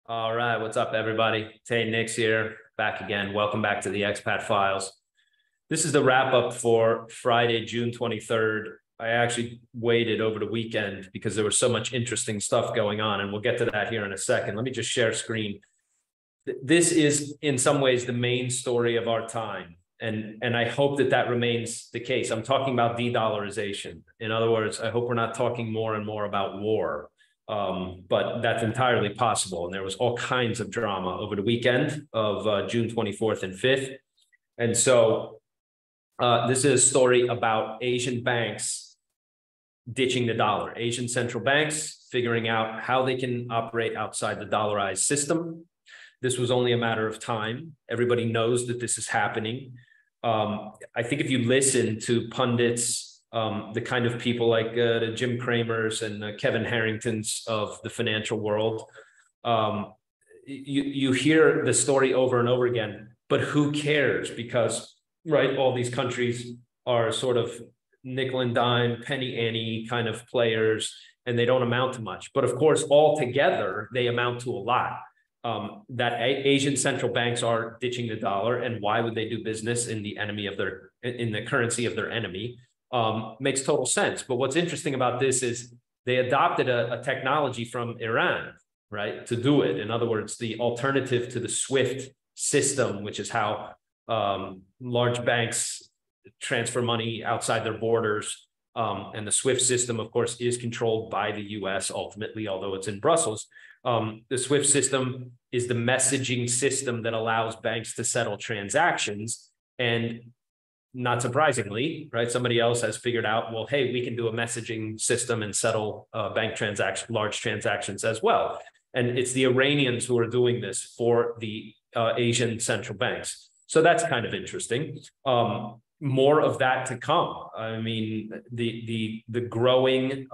All right, what's up, everybody? Tay Nix here, back again. Welcome back to the Expat Files. This is the wrap up for Friday, June 23rd. I actually waited over the weekend because there was so much interesting stuff going on, and we'll get to that here in a second. Let me just share screen. This is, in some ways, the main story of our time, and I hope that remains the case. I'm talking about de-dollarization. In other words, I hope we're not talking more and more about war. But that's entirely possible. And there was all kinds of drama over the weekend of June 24th and 5th. And so this is a story about Asian banks ditching the dollar, Asian central banks figuring out how they can operate outside the dollarized system. This was only a matter of time. Everybody knows that this is happening. I think if you listen to pundits, the kind of people like the Jim Cramers and Kevin Harringtons of the financial world, you hear the story over and over again, but who cares? Because, right, all these countries are sort of nickel and dime, penny ante kind of players, and they don't amount to much. But of course, all together, they amount to a lot. That Asian central banks are ditching the dollar, and why would they do business in the currency of their enemy? Makes total sense. But what's interesting about this is they adopted a technology from Iran, right, to do it. In other words, the alternative to the SWIFT system, which is how large banks transfer money outside their borders. And the SWIFT system, of course, is controlled by the US ultimately, although it's in Brussels. The SWIFT system is the messaging system that allows banks to settle transactions. And not surprisingly, right, somebody else has figured out, well, hey, we can do a messaging system and settle large transactions as well. And it's the Iranians who are doing this for the Asian central banks. So that's kind of interesting. More of that to come. I mean, the growing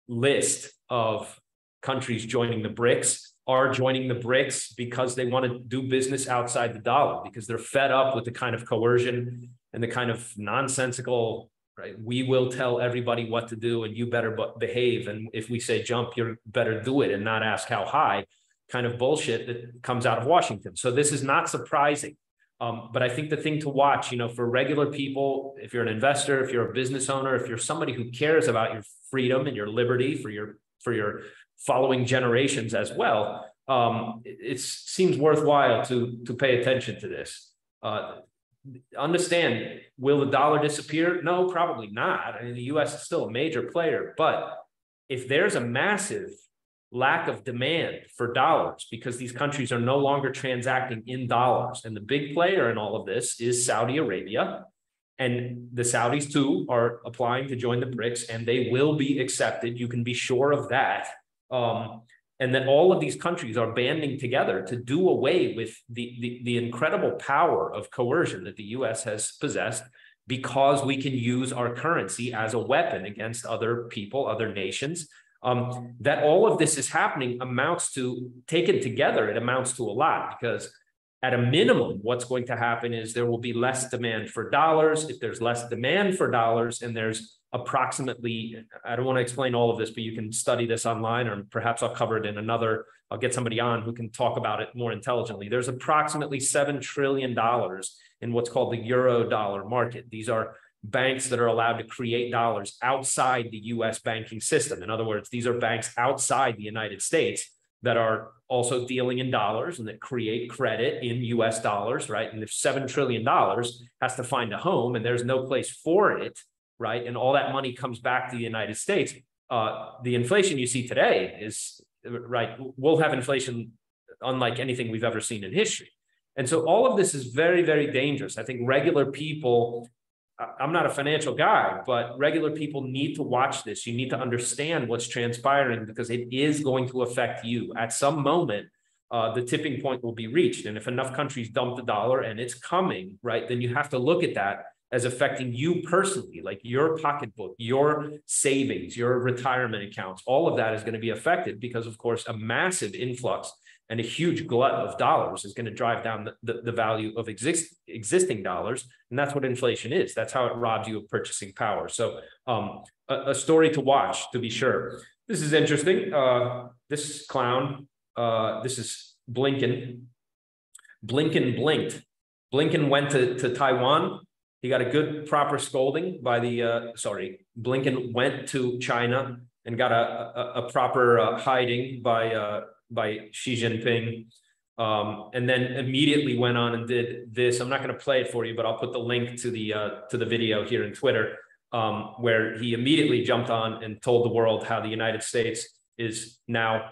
list of countries joining the BRICS are joining the BRICS because they want to do business outside the dollar, because they're fed up with the kind of coercion and the kind of nonsensical, right, we will tell everybody what to do and you better behave. And if we say jump, you better do it and not ask how high kind of bullshit that comes out of Washington. So this is not surprising. But I think the thing to watch, for regular people, if you're an investor, if you're a business owner, if you're somebody who cares about your freedom and your liberty for your following generations as well, it seems worthwhile to pay attention to this. Understand, will the dollar disappear? No, probably not. I mean, the US is still a major player, but if there's a massive lack of demand for dollars because these countries are no longer transacting in dollars, and the big player in all of this is Saudi Arabia, and the Saudis too are applying to join the BRICS, and they will be accepted. You can be sure of that. And that all of these countries are banding together to do away with the incredible power of coercion that the US has possessed, because we can use our currency as a weapon against other people, other nations. That all of this is happening amounts to, taken together, it amounts to a lot, because at a minimum, what's going to happen is there will be less demand for dollars. If there's less demand for dollars, and there's approximately, I don't want to explain all of this, but you can study this online, or perhaps I'll cover it in another, I'll get somebody on who can talk about it more intelligently. There's approximately $7 trillion in what's called the euro dollar market. These are banks that are allowed to create dollars outside the US banking system. In other words, these are banks outside the United States that are also dealing in dollars and that create credit in US dollars, right? And if $7 trillion has to find a home and there's no place for it, right, and all that money comes back to the United States, the inflation you see today is, right, we'll have inflation unlike anything we've ever seen in history. And so all of this is very, very dangerous. I think regular people, I'm not a financial guy, but regular people need to watch this. You need to understand what's transpiring, because it is going to affect you. At some moment, the tipping point will be reached. And if enough countries dump the dollar, and it's coming, right, then you have to look at that as affecting you personally, like your pocketbook, your savings, your retirement accounts. All of that is going to be affected because, of course, a massive influx and a huge glut of dollars is going to drive down the value of existing dollars. And that's what inflation is. That's how it robs you of purchasing power. So a story to watch, to be sure. This is interesting. This clown this is Blinken. Blinken blinked. Blinken went to Taiwan. He got a good, proper scolding by Blinken went to China and got a proper hiding by Xi Jinping. And then immediately went on and did this. I'm not going to play it for you, but I'll put the link to the video here in Twitter, where he immediately jumped on and told the world how the United States is now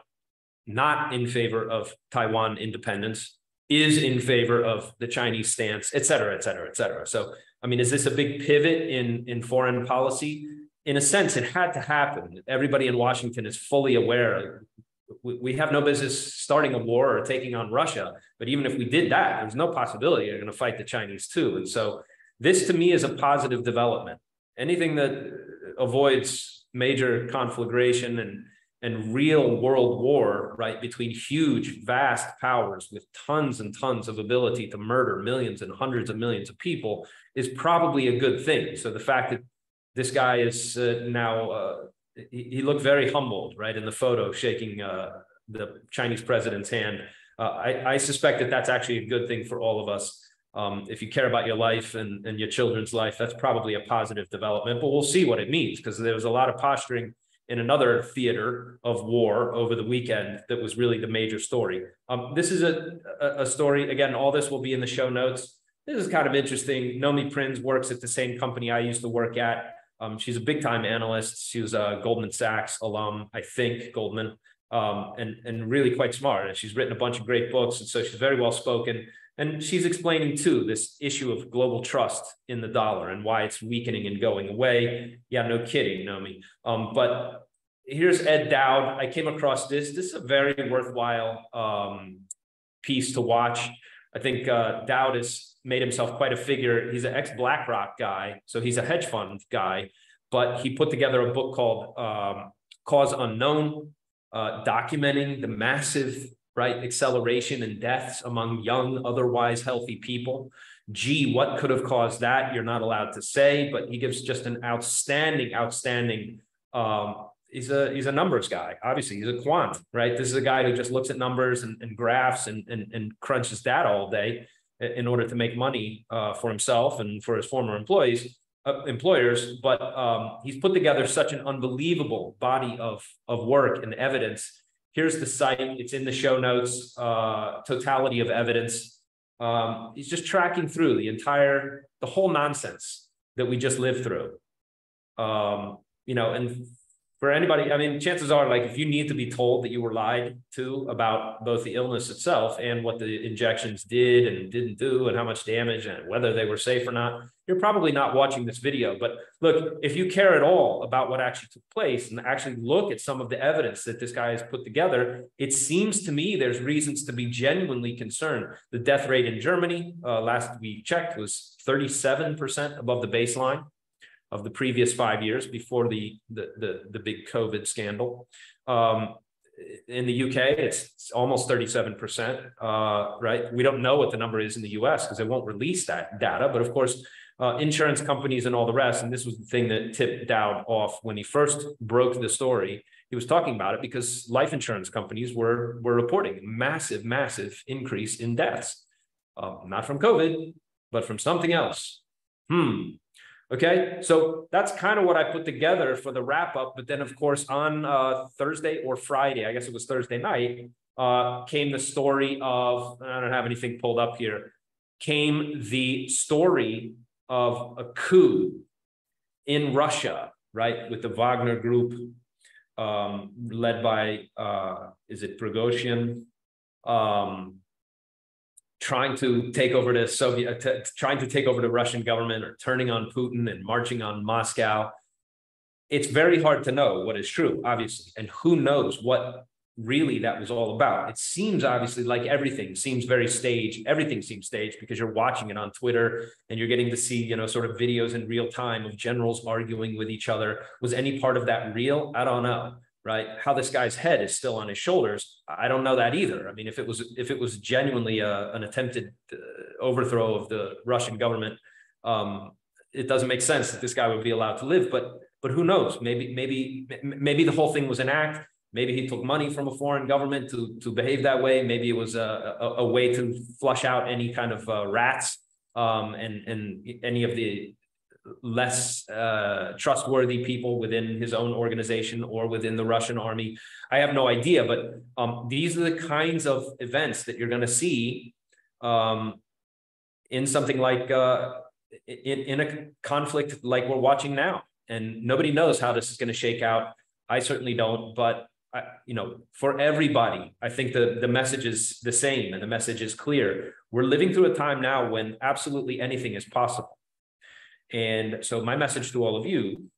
not in favor of Taiwan independence, is in favor of the Chinese stance, et cetera, et cetera, et cetera. So, I mean, is this a big pivot in foreign policy? In a sense, it had to happen. Everybody in Washington is fully aware. We have no business starting a war or taking on Russia. But even if we did that, there's no possibility they're going to fight the Chinese too. And so this to me is a positive development. Anything that avoids major conflagration and real world war, right, between huge, vast powers with tons and tons of ability to murder millions and hundreds of millions of people is probably a good thing. So the fact that this guy is now, he looked very humbled, right, in the photo, shaking the Chinese president's hand. I suspect that that's actually a good thing for all of us. If you care about your life and your children's life, that's probably a positive development, but we'll see what it means, because there was a lot of posturing in another theater of war over the weekend that was really the major story. This is a story, again, all this will be in the show notes. This is kind of interesting. Nomi Prinz works at the same company I used to work at. She's a big time analyst. She was a Goldman Sachs alum, I think, Goldman, and really quite smart. And she's written a bunch of great books. And so she's very well spoken. And she's explaining too, this issue of global trust in the dollar and why it's weakening and going away. Yeah, no kidding, Nomi. But here's Ed Dowd. I came across this. This is a very worthwhile piece to watch. I think Dowd has made himself quite a figure. He's an ex-BlackRock guy, so he's a hedge fund guy, but he put together a book called Cause Unknown, documenting the massive, right, acceleration in deaths among young, otherwise healthy people. Gee, what could have caused that? You're not allowed to say, but he gives just an outstanding, he's a numbers guy. Obviously, he's a quant, right? This is a guy who just looks at numbers and graphs and crunches data all day in order to make money for himself and for his former employers. But he's put together such an unbelievable body of work and evidence. Here's the site. It's in the show notes, totality of evidence. He's just tracking through the whole nonsense that we just lived through. And for anybody, I mean, chances are, like, if you need to be told that you were lied to about both the illness itself and what the injections did and didn't do and how much damage and whether they were safe or not, you're probably not watching this video. But look, if you care at all about what actually took place and actually look at some of the evidence that this guy has put together, it seems to me there's reasons to be genuinely concerned. The death rate in Germany, last we checked, was 37% above the baseline of the previous 5 years before the big COVID scandal. In the UK, it's almost 37%, right? We don't know what the number is in the US because they won't release that data. But of course, insurance companies and all the rest, and this was the thing that tipped Dowd off when he first broke the story. He was talking about it because life insurance companies were reporting massive, massive increase in deaths, not from COVID, but from something else. Okay, so that's kind of what I put together for the wrap up. But then, of course, on Thursday or Friday, I guess it was Thursday night, came the story of, I don't have anything pulled up here, came the story of a coup in Russia, right, with the Wagner group led by, is it Prigozhin? Trying to take over trying to take over the Russian government, or turning on Putin and marching on Moscow. It's very hard to know what is true, obviously, and who knows what really that was all about. It seems obviously like everything seems very staged. Everything seems staged because you're watching it on Twitter and you're getting to see, sort of videos in real time of generals arguing with each other. Was any part of that real? I don't know. Right? How this guy's head is still on his shoulders, I don't know that either. I mean, if it was genuinely an attempted overthrow of the Russian government, it doesn't make sense that this guy would be allowed to live. But who knows? Maybe the whole thing was an act. Maybe he took money from a foreign government to behave that way. Maybe it was a way to flush out any kind of rats and any of the less trustworthy people within his own organization or within the Russian army. I have no idea, but these are the kinds of events that you're going to see in something like in a conflict like we're watching now. And nobody knows how this is going to shake out. I certainly don't, but for everybody, I think the message is the same and the message is clear. We're living through a time now when absolutely anything is possible. And so my message to all of you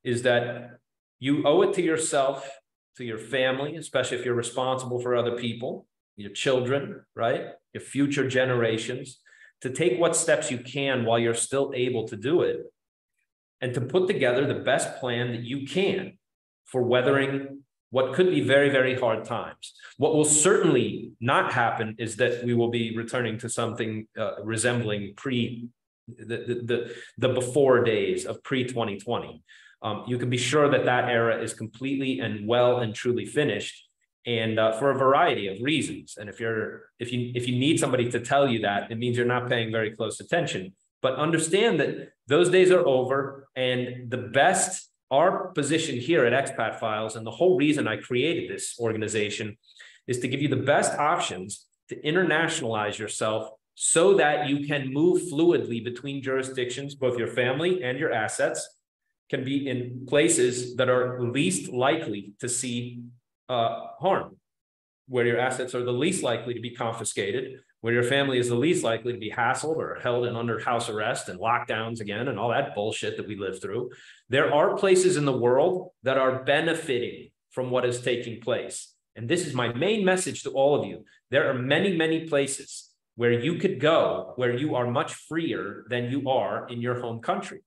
is that you owe it to yourself, to your family, especially if you're responsible for other people, your children, right? Your future generations, to take what steps you can while you're still able to do it, and to put together the best plan that you can for weathering what could be very, very hard times. What will certainly not happen is that we will be returning to something resembling the before days of pre-2020. You can be sure that that era is completely and well and truly finished, and for a variety of reasons. And if you need somebody to tell you that, it means you're not paying very close attention. But understand that those days are over, and our position here at Expat Phyles, and the whole reason I created this organization, is to give you the best options to internationalize yourself so that you can move fluidly between jurisdictions. Both your family and your assets can be in places that are least likely to see harm, where your assets are the least likely to be confiscated, where your family is the least likely to be hassled or held under house arrest and lockdowns again and all that bullshit that we live through. There are places in the world that are benefiting from what is taking place. And this is my main message to all of you. There are many, many places where you could go where you are much freer than you are in your home country.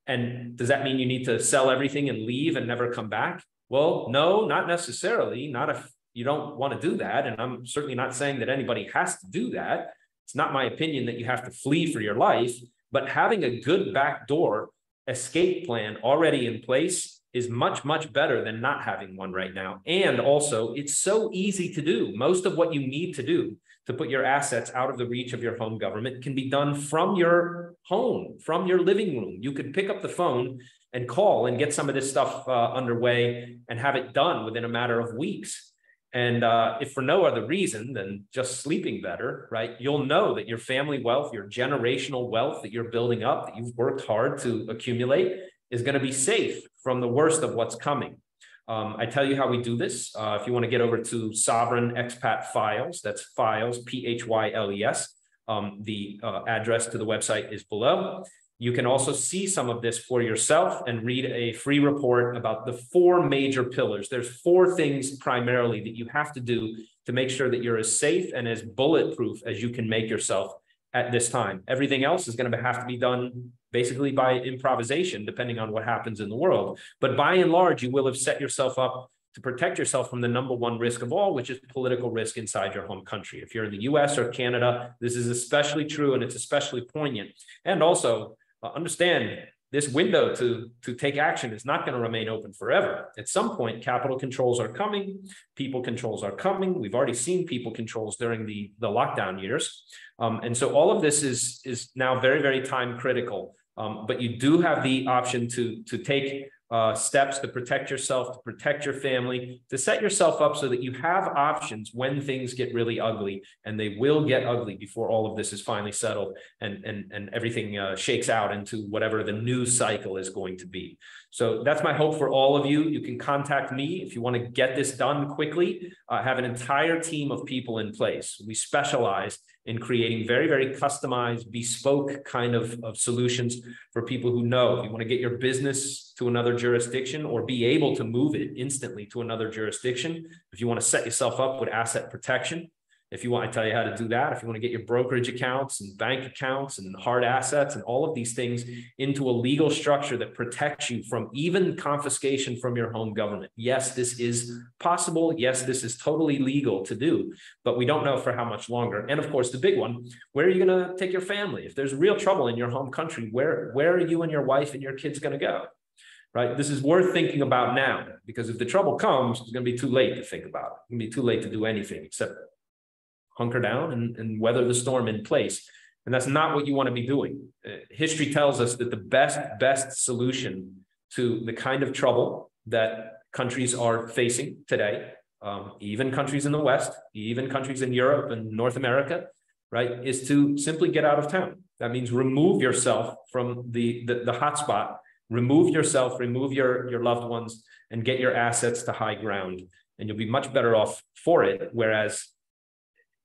And does that mean you need to sell everything and leave and never come back? Well, no, not necessarily. Not if you don't want to do that. And I'm certainly not saying that anybody has to do that. It's not my opinion that you have to flee for your life, but having a good backdoor escape plan already in place is much, much better than not having one right now. And also, it's so easy to do. Most of what you need to do to put your assets out of the reach of your home government can be done from your home, from your living room. You could pick up the phone and call and get some of this stuff underway and have it done within a matter of weeks. And if for no other reason than just sleeping better, right, you'll know that your family wealth, your generational wealth that you're building up, that you've worked hard to accumulate, is going to be safe from the worst of what's coming. I tell you how we do this. If you want to get over to Sovereign Expat Phyles, that's Phyles, P-H-Y-L-E-S. The address to the website is below. You can also see some of this for yourself and read a free report about the 4 major pillars. There's 4 things primarily that you have to do to make sure that you're as safe and as bulletproof as you can make yourself at this time. Everything else is going to have to be done basically by improvisation, depending on what happens in the world. But by and large, you will have set yourself up to protect yourself from the #1 risk of all, which is political risk inside your home country. If you're in the US or Canada, this is especially true, and it's especially poignant. And also, understand this window to take action is not going to remain open forever. At some point, capital controls are coming, people controls are coming. We've already seen people controls during the lockdown years. And so all of this is now very, very time critical. But you do have the option to take steps to protect yourself, to protect your family, to set yourself up so that you have options when things get really ugly, and they will get ugly before all of this is finally settled and everything shakes out into whatever the news cycle is going to be. So that's my hope for all of you. You can contact me if you want to get this done quickly. I have an entire team of people in place. We specialize in creating very, very customized, bespoke kind of solutions for people who know if you want to get your business to another jurisdiction or be able to move it instantly to another jurisdiction. If you want to set yourself up with asset protection, if you want, I tell you how to do that. If you want to get your brokerage accounts and bank accounts and hard assets and all of these things into a legal structure that protects you from even confiscation from your home government. Yes, this is possible. Yes, this is totally legal to do, but we don't know for how much longer. And of course, the big one, where are you going to take your family? If there's real trouble in your home country, where are you and your wife and your kids going to go? right? This is worth thinking about now, because if the trouble comes, it's going to be too late to think about it. It's going to be too late to do anything except hunker down and weather the storm in place. And that's not what you want to be doing. History tells us that the best solution to the kind of trouble that countries are facing today, even countries in the West, even countries in Europe and North America, right, is to simply get out of town. That means remove yourself from the hotspot, remove yourself, remove your loved ones, and get your assets to high ground. And you'll be much better off for it. Whereas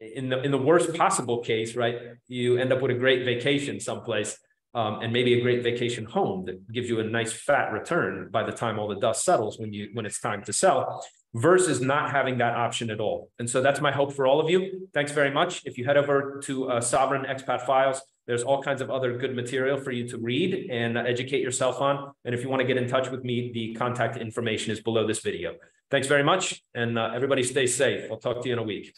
in the worst possible case, right, you end up with a great vacation someplace, and maybe a great vacation home that gives you a nice fat return by the time all the dust settles when it's time to sell, versus not having that option at all. And so that's my hope for all of you. Thanks very much. If you head over to Sovereign Expat Files, there's all kinds of other good material for you to read and educate yourself on. And if you want to get in touch with me, the contact information is below this video. Thanks very much. And everybody stay safe. I'll talk to you in a week.